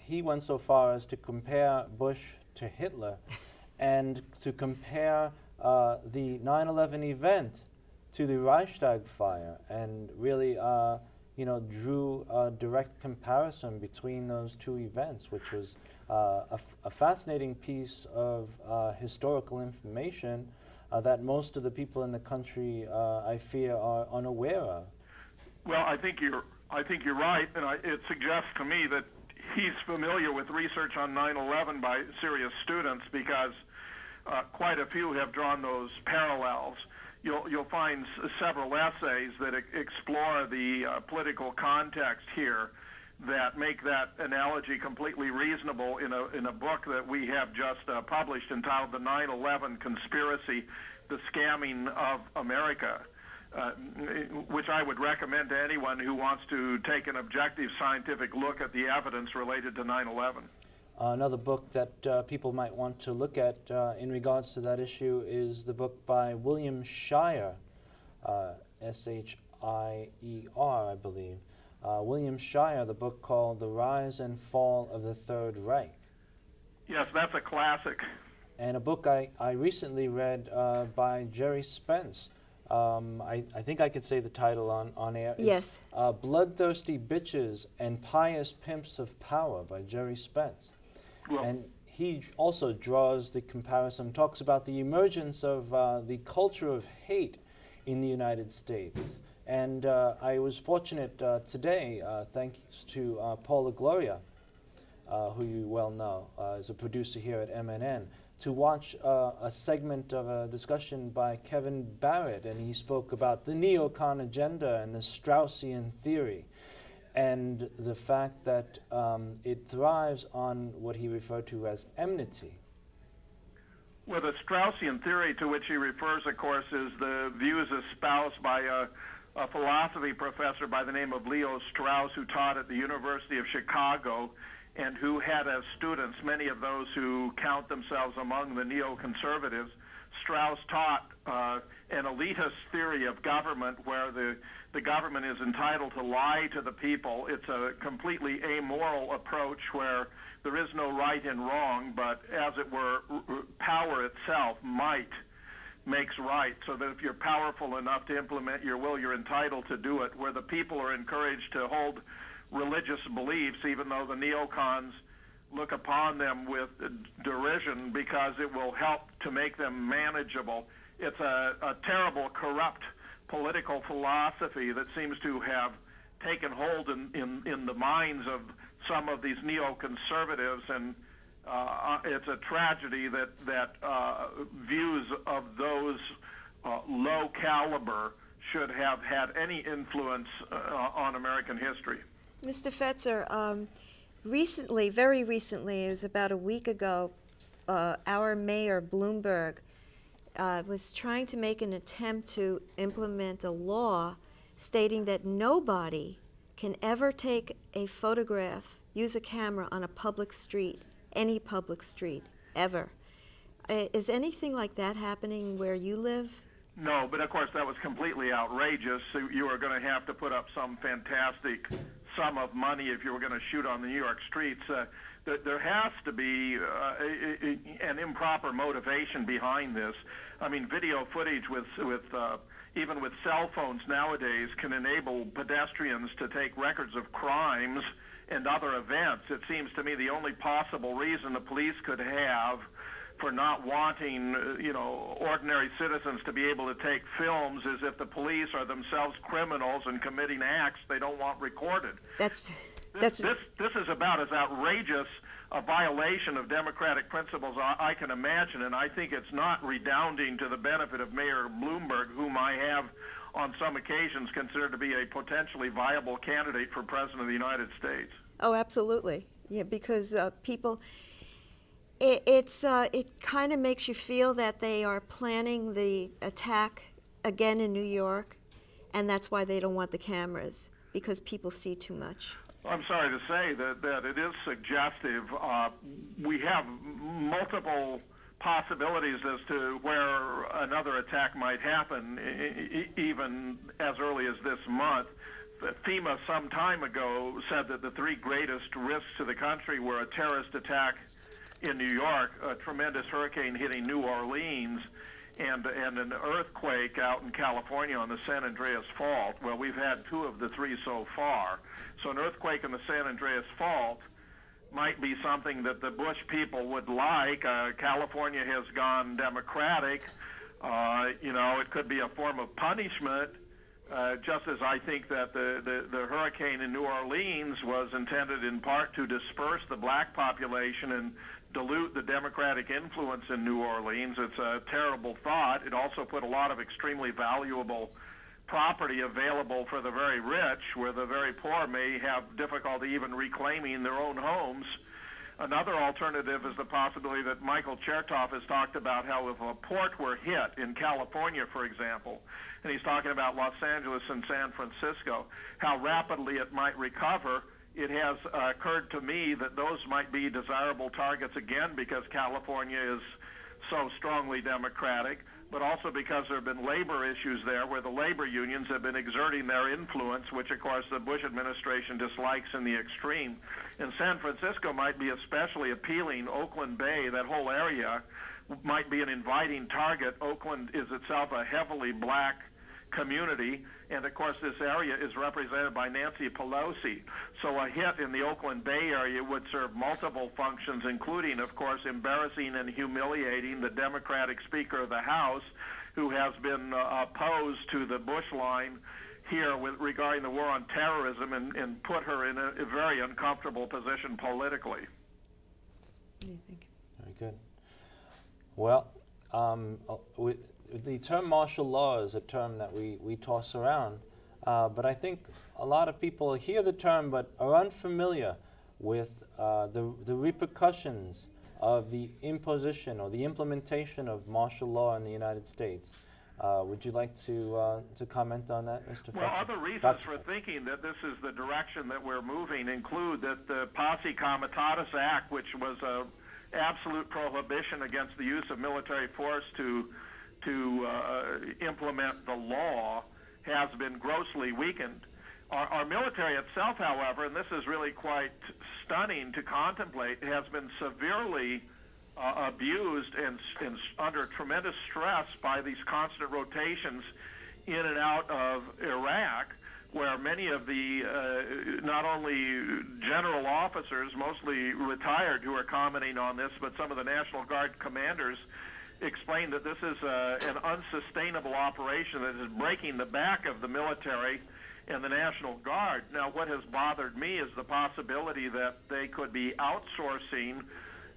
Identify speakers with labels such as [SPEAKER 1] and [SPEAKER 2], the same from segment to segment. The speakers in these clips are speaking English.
[SPEAKER 1] he went so far as to compare Bush to Hitler and to compare the 9/11 event to the Reichstag fire, and really drew a direct comparison between those two events, which was a fascinating piece of historical information that most of the people in the country, I fear, are unaware of.
[SPEAKER 2] Well, I think you're right, and it suggests to me that he's familiar with research on 9/11 by serious students, because quite a few have drawn those parallels. You'll find several essays that explore the political context here that make that analogy completely reasonable in a book that we have just published entitled The 9/11 Conspiracy, The Scamming of America, which I would recommend to anyone who wants to take an objective scientific look at the evidence related to 9/11.
[SPEAKER 1] Another book that people might want to look at in regards to that issue is the book by William Shirer, S-H-I-E-R, I believe. William Shirer, the book called The Rise and Fall of the Third Reich.
[SPEAKER 2] Yes, that's a classic.
[SPEAKER 1] And a book I recently read by Jerry Spence. I think I could say the title on air.
[SPEAKER 3] Yes.
[SPEAKER 1] Bloodthirsty Bitches and Pious Pimps of Power by Jerry Spence.
[SPEAKER 2] Well,
[SPEAKER 1] and he also draws the comparison, talks about the emergence of the culture of hate in the United States. And I was fortunate today, thanks to Paula Gloria, who you well know, is a producer here at MNN, to watch a segment of a discussion by Kevin Barrett, and he spoke about the neocon agenda and the Straussian theory, and the fact that it thrives on what he referred to as enmity.
[SPEAKER 2] Well, the Straussian theory to which he refers, of course, is the views espoused by a philosophy professor by the name of Leo Strauss, who taught at the University of Chicago, and who had as students many of those who count themselves among the neoconservatives. Strauss taught an elitist theory of government where the government is entitled to lie to the people. It's a completely amoral approach where there is no right and wrong, but as it were, power itself, might, makes right, so that if you're powerful enough to implement your will, you're entitled to do it, where the people are encouraged to hold religious beliefs, even though the neocons look upon them with derision because it will help to make them manageable. It's a terrible, corrupt political philosophy that seems to have taken hold in the minds of some of these neoconservatives, and it's a tragedy that views of those low caliber should have had any influence on American history.
[SPEAKER 3] Mr. Fetzer, recently, very recently, it was about a week ago, our mayor, Bloomberg, was trying to make an attempt to implement a law stating that nobody can ever take a photograph, use a camera on a public street, any public street, ever. Is anything like that happening where you live?
[SPEAKER 2] No, but of course that was completely outrageous. So you are going to have to put up some fantastic sum of money if you were going to shoot on the New York streets. There has to be an improper motivation behind this. I mean, video footage even with cell phones nowadays can enable pedestrians to take records of crimes and other events. It seems to me the only possible reason the police could have for not wanting, ordinary citizens to be able to take films is if the police are themselves criminals and committing acts they don't want recorded. This is about as outrageous a violation of democratic principles I can imagine, and I think it's not redounding to the benefit of Mayor Bloomberg, whom I have on some occasions considered to be a potentially viable candidate for President of the United States.
[SPEAKER 3] Oh, absolutely. Yeah, because people... It kind of makes you feel that they are planning the attack again in New York, and that's why they don't want the cameras, because people see too much.
[SPEAKER 2] I'm sorry to say that it is suggestive. We have multiple possibilities as to where another attack might happen, even as early as this month. FEMA some time ago said that the three greatest risks to the country were a terrorist attack in New York, a tremendous hurricane hitting New Orleans, and an earthquake out in California on the San Andreas Fault. Well, we've had two of the three so far. So an earthquake in the San Andreas Fault might be something that the Bush people would like. California has gone Democratic. It could be a form of punishment, just as I think that the hurricane in New Orleans was intended in part to disperse the black population and dilute the Democratic influence in New Orleans. It's a terrible thought. It also put a lot of extremely valuable property available for the very rich, where the very poor may have difficulty even reclaiming their own homes. Another alternative is the possibility that Michael Chertoff has talked about, how if a port were hit in California, for example, and he's talking about Los Angeles and San Francisco, how rapidly it might recover. It has occurred to me that those might be desirable targets again because California is so strongly Democratic, but also because there have been labor issues there where the labor unions have been exerting their influence, which of course the Bush administration dislikes in the extreme. And San Francisco might be especially appealing. Oakland Bay, that whole area, might be an inviting target. Oakland is itself a heavily black community, and of course this area is represented by Nancy Pelosi. So a hit in the Oakland Bay area would serve multiple functions, including, of course, embarrassing and humiliating the Democratic Speaker of the House, who has been opposed to the Bush line here regarding the war on terrorism, and put her in a very uncomfortable position politically.
[SPEAKER 3] What do you think?
[SPEAKER 1] Very good. Well, the term martial law is a term that we toss around, but I think a lot of people hear the term but are unfamiliar with the repercussions of the imposition or the implementation of martial law in the United States. Would you like to comment on that, Mr. Fetzer?
[SPEAKER 2] Well, other reasons for thinking that this is the direction that we're moving include that the Posse Comitatus Act, which was a absolute prohibition against the use of military force to implement the law, has been grossly weakened. Our military itself, however, and this is really quite stunning to contemplate, has been severely abused and under tremendous stress by these constant rotations in and out of Iraq, where many of the not only general officers, mostly retired, who are commenting on this, but some of the National Guard commanders explained that this is an unsustainable operation that is breaking the back of the military and the National Guard. Now, what has bothered me is the possibility that they could be outsourcing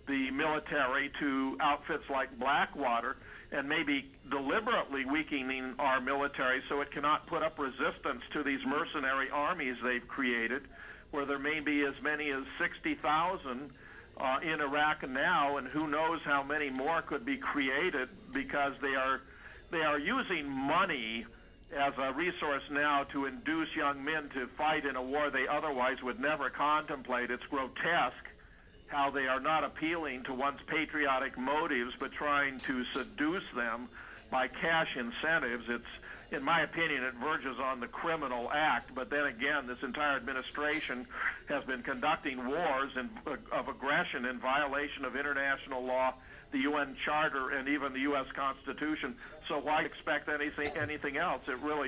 [SPEAKER 2] the military to outfits like Blackwater and maybe deliberately weakening our military so it cannot put up resistance to these mercenary armies they've created, where there may be as many as 60,000 in Iraq now, and who knows how many more could be created, because they are using money as a resource now to induce young men to fight in a war they otherwise would never contemplate. It's grotesque how they are not appealing to one's patriotic motives, but trying to seduce them by cash incentives. It's, in my opinion, it verges on the criminal act. But then again, this entire administration has been conducting wars of aggression in violation of international law, the UN Charter, and even the U.S. Constitution. So why expect anything else? It really